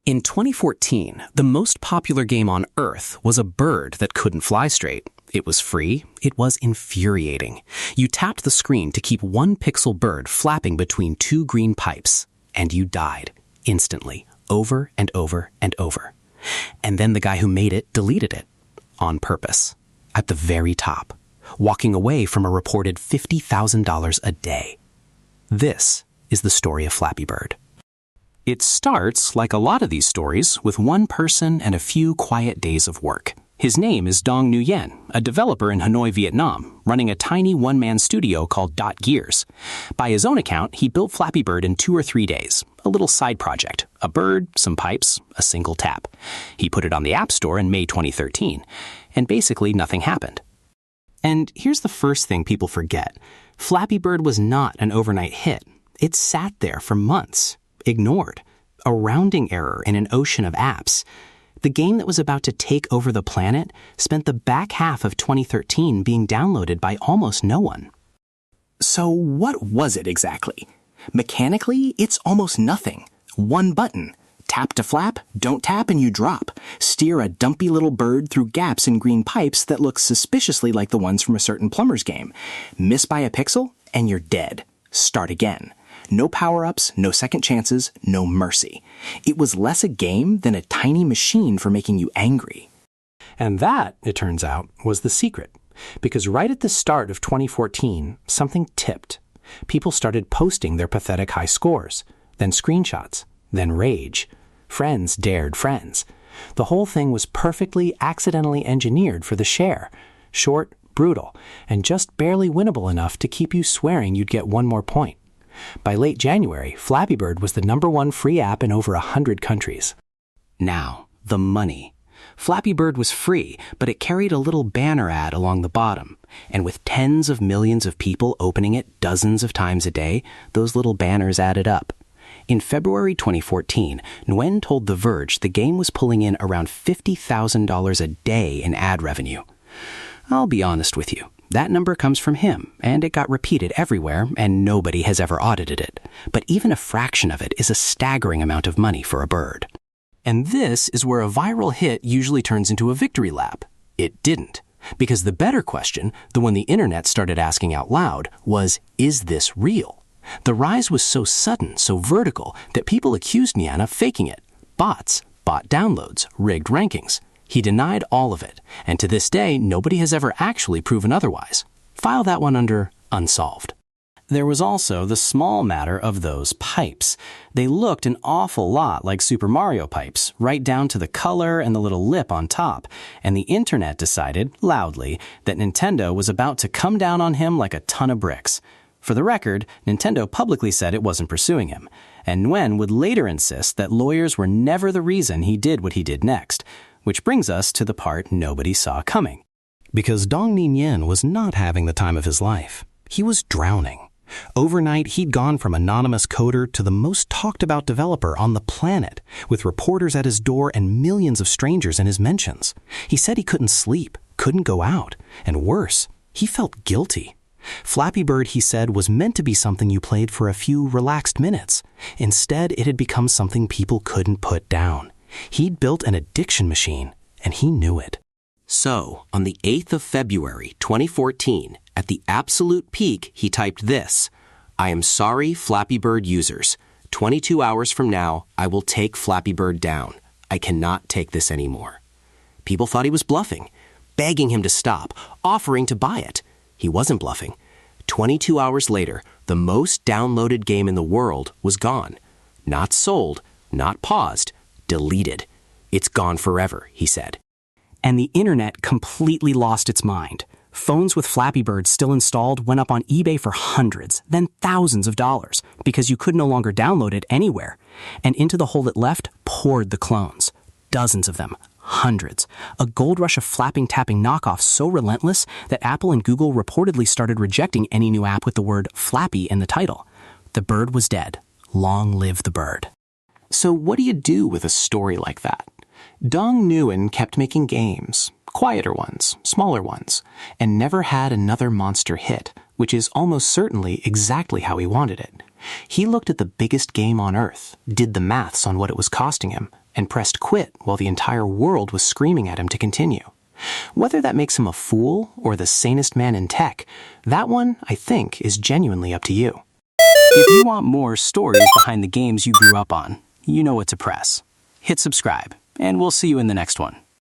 In 2014, the most popular game on Earth was a bird that couldn't fly straight. It was free. It was infuriating. You tapped the screen to keep one pixel bird flapping between two green pipes, and you died instantly, over and over and over. And then the guy who made it deleted it, on purpose, at the very top, walking away from a reported $50,000 a day. This is the story of Flappy Bird. It starts, like a lot of these stories, with one person and a few quiet days of work. His name is Dong Nguyen, a developer in Hanoi, Vietnam, running a tiny one-man studio called Dot Gears. By his own account, he built Flappy Bird in 2 or 3 days, a little side project, a bird, some pipes, a single tap. He put it on the App Store in May 2013, and basically nothing happened. And here's the first thing people forget. Flappy Bird was not an overnight hit. It sat there for months, ignored, a rounding error in an ocean of apps. The game that was about to take over the planet spent the back half of 2013 being downloaded by almost no one. So what was it exactly? Mechanically, it's almost nothing. One button. Tap to flap, don't tap and you drop. Steer a dumpy little bird through gaps in green pipes that look suspiciously like the ones from a certain plumber's game. Miss by a pixel, and you're dead. Start again. No power-ups, no second chances, no mercy. It was less a game than a tiny machine for making you angry. And that, it turns out, was the secret. Because right at the start of 2014, something tipped. People started posting their pathetic high scores, then screenshots, then rage. Friends dared friends. The whole thing was perfectly accidentally engineered for the share. Short, brutal, and just barely winnable enough to keep you swearing you'd get one more point. By late January, Flappy Bird was the #1 free app in over 100 countries. Now, the money. Flappy Bird was free, but it carried a little banner ad along the bottom. And with tens of millions of people opening it dozens of times a day, those little banners added up. In February 2014, Nguyen told The Verge the game was pulling in around $50,000 a day in ad revenue. I'll be honest with you. That number comes from him, and it got repeated everywhere, and nobody has ever audited it. But even a fraction of it is a staggering amount of money for a bird. And this is where a viral hit usually turns into a victory lap. It didn't. Because the better question, the one the internet started asking out loud, was, is this real? The rise was so sudden, so vertical, that people accused Nguyen of faking it. Bots, bot downloads, rigged rankings. He denied all of it, and to this day, nobody has ever actually proven otherwise. File that one under unsolved. There was also the small matter of those pipes. They looked an awful lot like Super Mario pipes, right down to the color and the little lip on top, and the internet decided, loudly, that Nintendo was about to come down on him like a ton of bricks. For the record, Nintendo publicly said it wasn't pursuing him, and Nguyen would later insist that lawyers were never the reason he did what he did next. Which brings us to the part nobody saw coming. Because Dong Nguyen was not having the time of his life. He was drowning. Overnight, he'd gone from anonymous coder to the most talked-about developer on the planet, with reporters at his door and millions of strangers in his mentions. He said he couldn't sleep, couldn't go out, and worse, he felt guilty. Flappy Bird, he said, was meant to be something you played for a few relaxed minutes. Instead, it had become something people couldn't put down. He'd built an addiction machine, and he knew it. So, on the 8th of February, 2014, at the absolute peak, he typed this: "I am sorry, Flappy Bird users. 22 hours from now, I will take Flappy Bird down. I cannot take this anymore." People thought he was bluffing, begging him to stop, offering to buy it. He wasn't bluffing. 22 hours later, the most downloaded game in the world was gone. Not sold, not paused, deleted. It's gone forever, he said. And the internet completely lost its mind. Phones with Flappy Bird still installed went up on eBay for hundreds, then thousands of dollars, because you could no longer download it anywhere. And into the hole it left poured the clones. Dozens of them. Hundreds. A gold rush of flapping tapping knockoffs so relentless that Apple and Google reportedly started rejecting any new app with the word Flappy in the title. The bird was dead. Long live the bird. So what do you do with a story like that? Dong Nguyen kept making games, quieter ones, smaller ones, and never had another monster hit, which is almost certainly exactly how he wanted it. He looked at the biggest game on Earth, did the maths on what it was costing him, and pressed quit while the entire world was screaming at him to continue. Whether that makes him a fool or the sanest man in tech, that one, I think, is genuinely up to you. If you want more stories behind the games you grew up on, you know what to press. Hit subscribe, and we'll see you in the next one.